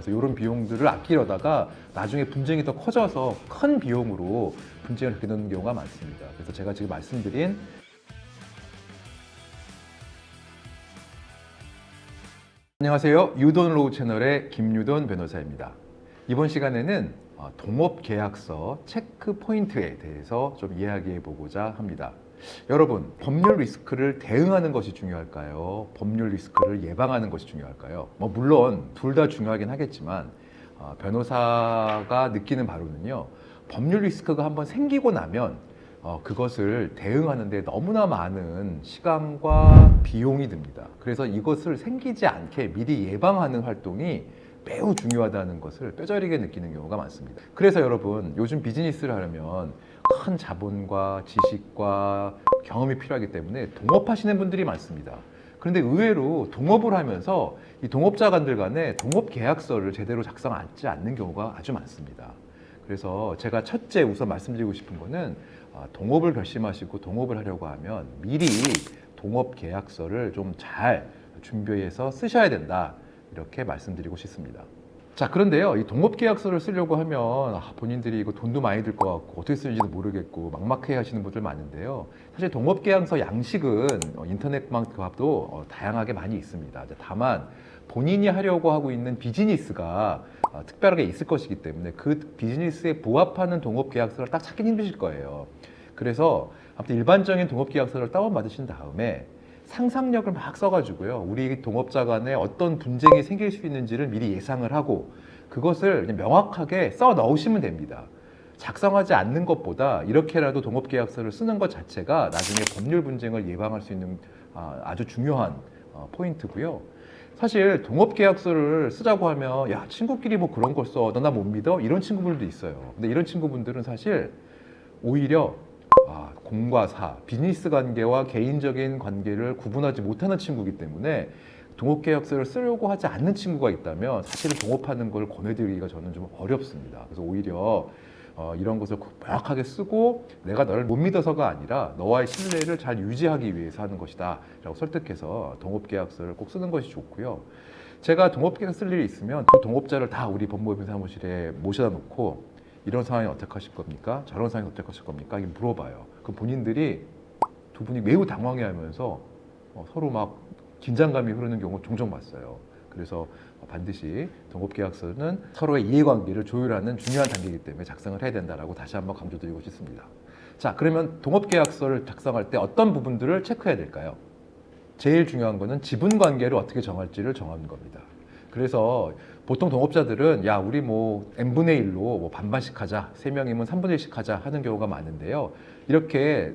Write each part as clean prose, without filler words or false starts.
그래서 이런 비용들을 아끼려다가 나중에 분쟁이 더 커져서 큰 비용으로 분쟁을 겪게 되는 경우가 많습니다. 그래서 제가 지금 말씀드린 안녕하세요. 유돈로우 채널의 김유돈 변호사입니다. 이번 시간에는 동업계약서 체크 포인트에 대해서 좀 이야기해 보고자 합니다. 여러분, 법률 리스크를 대응하는 것이 중요할까요? 법률 리스크를 예방하는 것이 중요할까요? 물론 둘 다 중요하긴 하겠지만 변호사가 느끼는 바로는요, 법률 리스크가 한번 생기고 나면 그것을 대응하는 데 너무나 많은 시간과 비용이 듭니다. 그래서 이것을 생기지 않게 미리 예방하는 활동이 매우 중요하다는 것을 뼈저리게 느끼는 경우가 많습니다. 그래서 여러분, 요즘 비즈니스를 하려면 큰 자본과 지식과 경험이 필요하기 때문에 동업하시는 분들이 많습니다. 그런데 의외로 동업을 하면서 이 동업자 간들 간에 동업 계약서를 제대로 작성하지 않는 경우가 아주 많습니다. 그래서 제가 첫째 우선 말씀드리고 싶은 거는 동업을 결심하시고 동업을 하려고 하면 미리 동업 계약서를 좀 잘 준비해서 쓰셔야 된다, 이렇게 말씀드리고 싶습니다. 자, 그런데요, 이 동업 계약서를 쓰려고 하면 본인들이 이거 돈도 많이 들 것 같고 어떻게 쓰는지도 모르겠고 막막해 하시는 분들 많은데요. 사실 동업 계약서 양식은 인터넷만 봐도 다양하게 많이 있습니다. 다만 본인이 하려고 하고 있는 비즈니스가 특별하게 있을 것이기 때문에 그 비즈니스에 부합하는 동업 계약서를 딱 찾기 힘드실 거예요. 그래서 아무튼 일반적인 동업 계약서를 다운받으신 다음에 상상력을 막 써가지고요, 우리 동업자 간에 어떤 분쟁이 생길 수 있는지를 미리 예상을 하고 그것을 명확하게 써 넣으시면 됩니다. 작성하지 않는 것보다 이렇게라도 동업계약서를 쓰는 것 자체가 나중에 법률 분쟁을 예방할 수 있는 아주 중요한 포인트고요. 사실 동업계약서를 쓰자고 하면 야, 친구끼리 뭐 그런 걸 써, 너 나 못 믿어? 이런 친구들도 있어요. 근데 이런 친구분들은 사실 오히려 공과 사, 비즈니스 관계와 개인적인 관계를 구분하지 못하는 친구이기 때문에 동업계약서를 쓰려고 하지 않는 친구가 있다면 사실은 동업하는 걸 권해드리기가 저는 좀 어렵습니다. 그래서 오히려 이런 것을 명확하게 쓰고 내가 너를 못 믿어서가 아니라 너와의 신뢰를 잘 유지하기 위해서 하는 것이다 라고 설득해서 동업계약서를 꼭 쓰는 것이 좋고요. 제가 동업계약서 쓸 일이 있으면 두 동업자를 다 우리 법무법인 사무실에 모셔다 놓고 이런 상황이 어떻게 하실 겁니까? 저런 상황이 어떻게 하실 겁니까? 이렇게 물어봐요. 그 본인들이 두 분이 매우 당황해하면서 서로 막 긴장감이 흐르는 경우 종종 봤어요. 그래서 반드시 동업계약서는 서로의 이해관계를 조율하는 중요한 단계이기 때문에 작성을 해야 된다라고 다시 한번 강조드리고 싶습니다. 자, 그러면 동업계약서를 작성할 때 어떤 부분들을 체크해야 될까요? 제일 중요한 거는 지분관계를 어떻게 정할지를 정하는 겁니다. 그래서 보통 동업자들은 야, 우리 뭐 n분의 1로 뭐 반반씩 하자, 3명이면 3분의 1씩 하자 하는 경우가 많은데요. 이렇게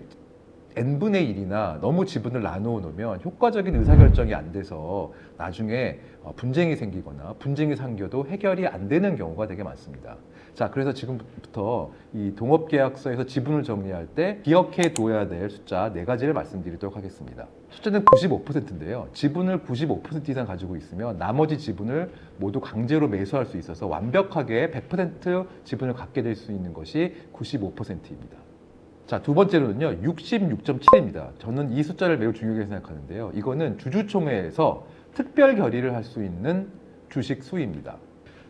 n분의 1이나 너무 지분을 나누어 놓으면 효과적인 의사결정이 안 돼서 나중에 분쟁이 생기거나 분쟁이 생겨도 해결이 안 되는 경우가 되게 많습니다. 자, 그래서 지금부터 이 동업계약서에서 지분을 정리할 때 기억해 둬야 될 숫자 4가지를 말씀드리도록 하겠습니다. 첫째는 95%인데요. 지분을 95% 이상 가지고 있으면 나머지 지분을 모두 강제로 매수할 수 있어서 완벽하게 100% 지분을 갖게 될 수 있는 것이 95%입니다. 자, 두 번째로는요, 66.7입니다. 저는 이 숫자를 매우 중요하게 생각하는데요. 이거는 주주총회에서 특별 결의를 할 수 있는 주식 수입니다.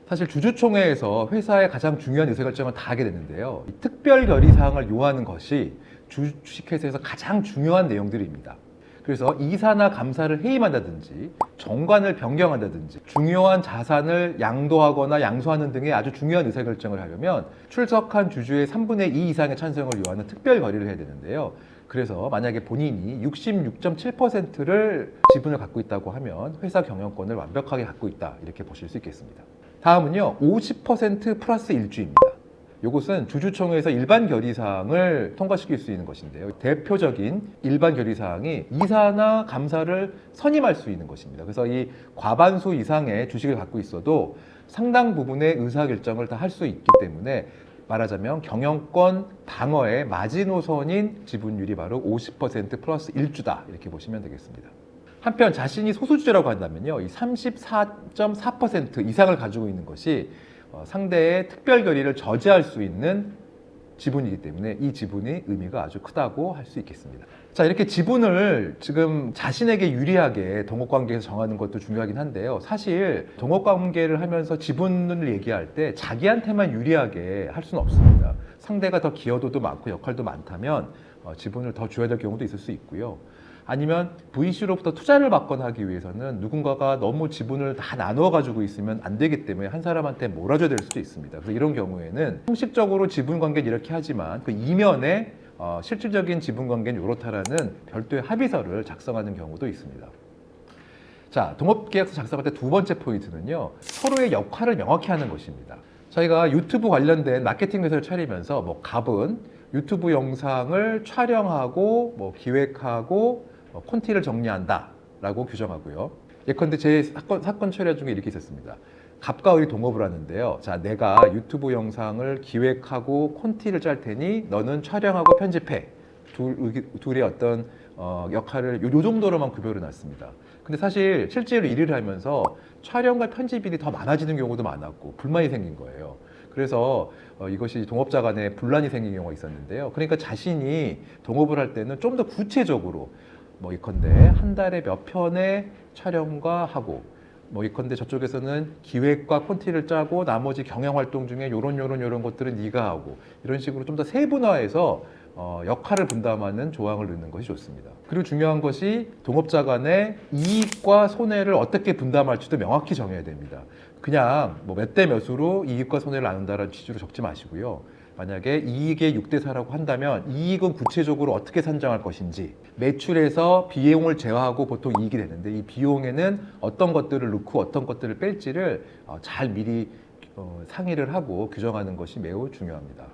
사실 주주총회에서 회사의 가장 중요한 의사결정을 다 하게 되는데요. 이 특별 결의 사항을 요하는 것이 주식회사에서 가장 중요한 내용들입니다. 그래서 이사나 감사를 해임한다든지 정관을 변경한다든지 중요한 자산을 양도하거나 양수하는 등의 아주 중요한 의사결정을 하려면 출석한 주주의 3분의 2 이상의 찬성을 요하는 특별 결의를 해야 되는데요. 그래서 만약에 본인이 66.7%를 지분을 갖고 있다고 하면 회사 경영권을 완벽하게 갖고 있다, 이렇게 보실 수 있겠습니다. 다음은요, 50% 플러스 1주입니다. 이것은 주주총회에서 일반 결의사항을 통과시킬 수 있는 것인데요. 대표적인 일반 결의사항이 이사나 감사를 선임할 수 있는 것입니다. 그래서 이 과반수 이상의 주식을 갖고 있어도 상당 부분의 의사결정을 다 할 수 있기 때문에 말하자면 경영권 방어의 마지노선인 지분율이 바로 50% 플러스 1주다, 이렇게 보시면 되겠습니다. 한편 자신이 소수주라고 한다면요, 이 34.4% 이상을 가지고 있는 것이 상대의 특별 결의를 저지할 수 있는 지분이기 때문에 이 지분의 의미가 아주 크다고 할 수 있겠습니다. 자, 이렇게 지분을 지금 자신에게 유리하게 동업관계에서 정하는 것도 중요하긴 한데요. 사실 동업관계를 하면서 지분을 얘기할 때 자기한테만 유리하게 할 수는 없습니다. 상대가 더 기여도도 많고 역할도 많다면 지분을 더 줘야 될 경우도 있을 수 있고요. 아니면 VC로부터 투자를 받거나 하기 위해서는 누군가가 너무 지분을 다 나누어 가지고 있으면 안 되기 때문에 한 사람한테 몰아줘야 될 수도 있습니다. 그래서 이런 경우에는 형식적으로 지분 관계는 이렇게 하지만 그 이면에 실질적인 지분 관계는 이렇다라는 별도의 합의서를 작성하는 경우도 있습니다. 자, 동업계약서 작성할 때 두 번째 포인트는요, 서로의 역할을 명확히 하는 것입니다. 저희가 유튜브 관련된 마케팅 회사를 차리면서 갑은 유튜브 영상을 촬영하고 기획하고 콘티를 정리한다라고 규정하고요. 예컨대 제 사건 처리 중에 이렇게 있었습니다. 갑과 을이 동업을 하는데요. 자, 내가 유튜브 영상을 기획하고 콘티를 짤 테니 너는 촬영하고 편집해. 둘의 어떤 역할을 요 정도로만 구별을 놨습니다. 근데 사실 실제로 일을 하면서 촬영과 편집 일이 더 많아지는 경우도 많았고 불만이 생긴 거예요. 그래서 이것이 동업자 간에 분란이 생긴 경우가 있었는데요. 그러니까 자신이 동업을 할 때는 좀 더 구체적으로 예컨대 한 달에 몇 편의 촬영과 하고 예컨대 저쪽에서는 기획과 콘티를 짜고 나머지 경영 활동 중에 요런 것들은 네가 하고 이런 식으로 좀 더 세분화해서 역할을 분담하는 조항을 넣는 것이 좋습니다. 그리고 중요한 것이 동업자 간의 이익과 손해를 어떻게 분담할지도 명확히 정해야 됩니다. 그냥 몇 대 몇으로 이익과 손해를 나눈다라는 취지로 적지 마시고요. 만약에 이익의 6대 4라고 한다면 이익은 구체적으로 어떻게 산정할 것인지, 매출에서 비용을 제외하고 보통 이익이 되는데 이 비용에는 어떤 것들을 넣고 어떤 것들을 뺄지를 잘 미리 상의를 하고 규정하는 것이 매우 중요합니다.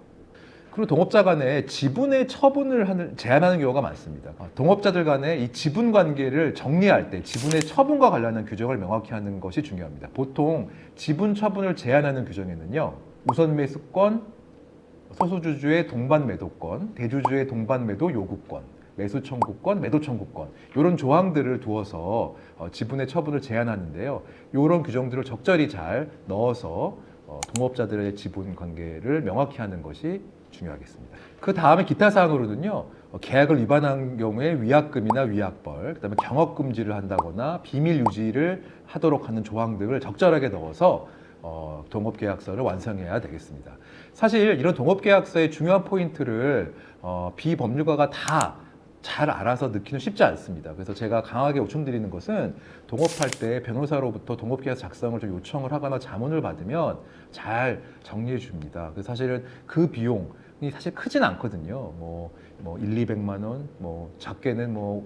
그리고 동업자 간에 지분의 처분을 제한하는 경우가 많습니다. 동업자들 간의 이 지분 관계를 정리할 때 지분의 처분과 관련한 규정을 명확히 하는 것이 중요합니다. 보통 지분 처분을 제한하는 규정에는요, 우선 매수권, 소수주주의 동반 매도권, 대주주의 동반 매도 요구권, 매수 청구권, 매도 청구권 이런 조항들을 두어서 지분의 처분을 제한하는데요. 이런 규정들을 적절히 잘 넣어서 동업자들의 지분 관계를 명확히 하는 것이 중요하겠습니다. 그 다음에 기타 사항으로는요, 계약을 위반한 경우에 위약금이나 위약벌, 그다음에 경업금지를 한다거나 비밀 유지를 하도록 하는 조항들을 적절하게 넣어서 동업계약서를 완성해야 되겠습니다. 사실 이런 동업계약서의 중요한 포인트를 비법률가가 다 잘 알아서 넣기는 쉽지 않습니다. 그래서 제가 강하게 요청드리는 것은 동업할 때 변호사로부터 동업계약서 작성을 좀 요청을 하거나 자문을 받으면 잘 정리해 줍니다. 그래서 사실은 그 비용이 사실 크진 않거든요. 1, 200만 원, 작게는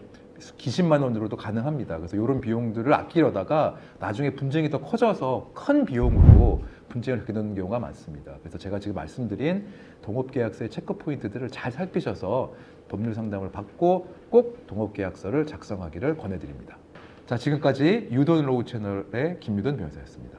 기십만 원으로도 가능합니다. 그래서 이런 비용들을 아끼려다가 나중에 분쟁이 더 커져서 큰 비용으로 분쟁을 겪게 되는 경우가 많습니다. 그래서 제가 지금 말씀드린 동업계약서의 체크 포인트들을 잘 살피셔서 법률 상담을 받고 꼭 동업계약서를 작성하기를 권해드립니다. 자, 지금까지 유돈로우 채널의 김유돈 변호사였습니다.